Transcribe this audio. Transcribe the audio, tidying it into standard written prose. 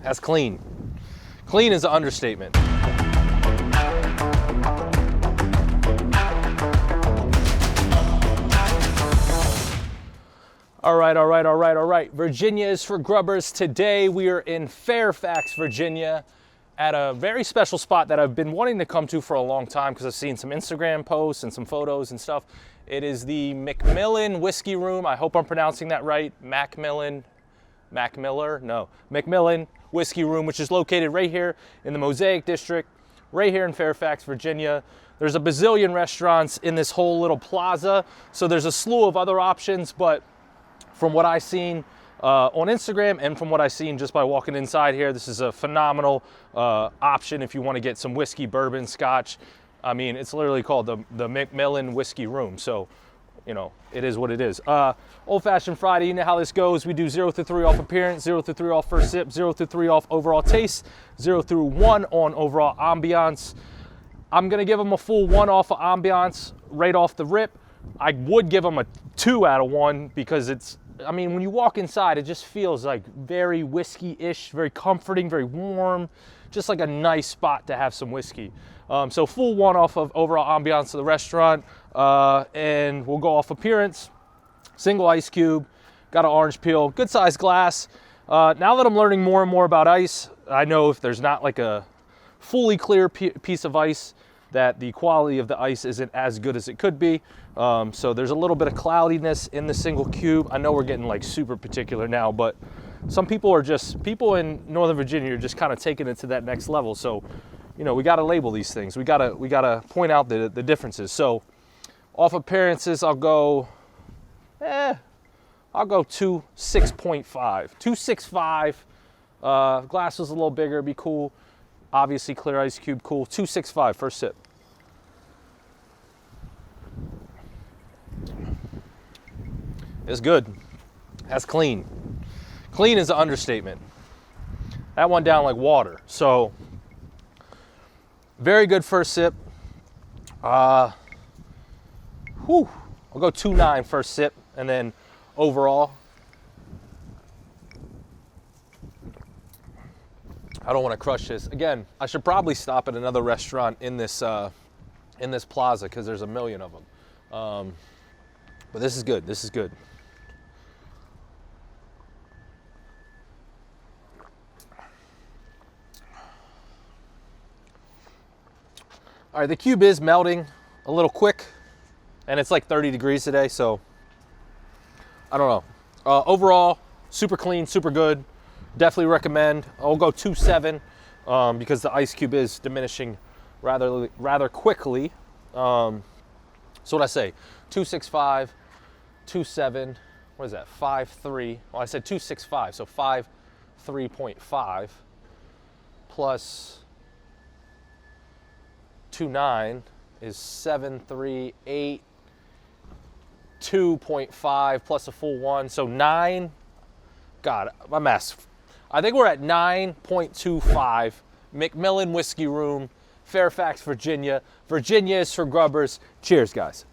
That's clean. Clean is an understatement. All right. Virginia is for Grubbers. Today we are in Fairfax, Virginia, at a very special spot that I've been wanting to come to for a long time because I've seen some Instagram posts and some photos and stuff. It is the MacMillan Whisky Room. I hope I'm pronouncing that right. MacMillan Whisky Room, which is located right here in the Mosaic District, right here in Fairfax, Virginia. There's a bazillion restaurants in this whole little plaza, so there's a slew of other options, but from what I've seen on Instagram and from what I've seen just by walking inside here, this is a phenomenal option if you want to get some whiskey, bourbon, scotch. I mean, it's literally called the MacMillan Whisky Room. So, you know, it is what it is. Old Fashioned Friday, you know how this goes. We do 0 through 3 off appearance, 0 through 3 off first sip, 0 through 3 off overall taste, 0 through 1 on overall ambiance. I'm going to give them a full 1 off of ambiance right off the rip. I would give them a 2 out of 1 because it's, I mean, when you walk inside, it just feels like very whiskey-ish, very comforting, very warm, just like a nice spot to have some whiskey. So full 1 off of overall ambiance of the restaurant, and we'll go off appearance. Single ice cube, got an orange peel, good sized glass. Now that I'm learning more and more about ice, I know if there's not like a fully clear piece of ice, that the quality of the ice isn't as good as it could be. So there's a little bit of cloudiness in the single cube. I know we're getting like super particular now, but some people are just, people in Northern Virginia are just kind of taking it to that next level. So, you know, we got to label these things. We got to point out the differences. So off appearances, I'll go 2.6.5. 2.65. Glass was a little bigger, be cool. Obviously clear ice cube, cool. 2.65 first sip. It's good. That's clean. Clean is an understatement. That went down like water. So, very good first sip. I'll go 2.9 first sip, and then overall, I don't want to crush this. Again, I should probably stop at another restaurant in this plaza because there's a million of them. But this is good. This is good. All right, the cube is melting a little quick, and it's like 30 degrees today, so I don't know. Overall, super clean, super good. Definitely recommend. I'll go 2.7 because the ice cube is diminishing rather quickly. So what I say? 2.65, 2.7. What is that? 5.3. Well, I said 2.65, so 5.3.5 plus 2.9 is 7.3, 2.5 plus a full 1, so 9. God, my math. I think we're at 9.25. MacMillan Whisky Room, Fairfax, Virginia. Virginia is for Grubbers. Cheers, guys.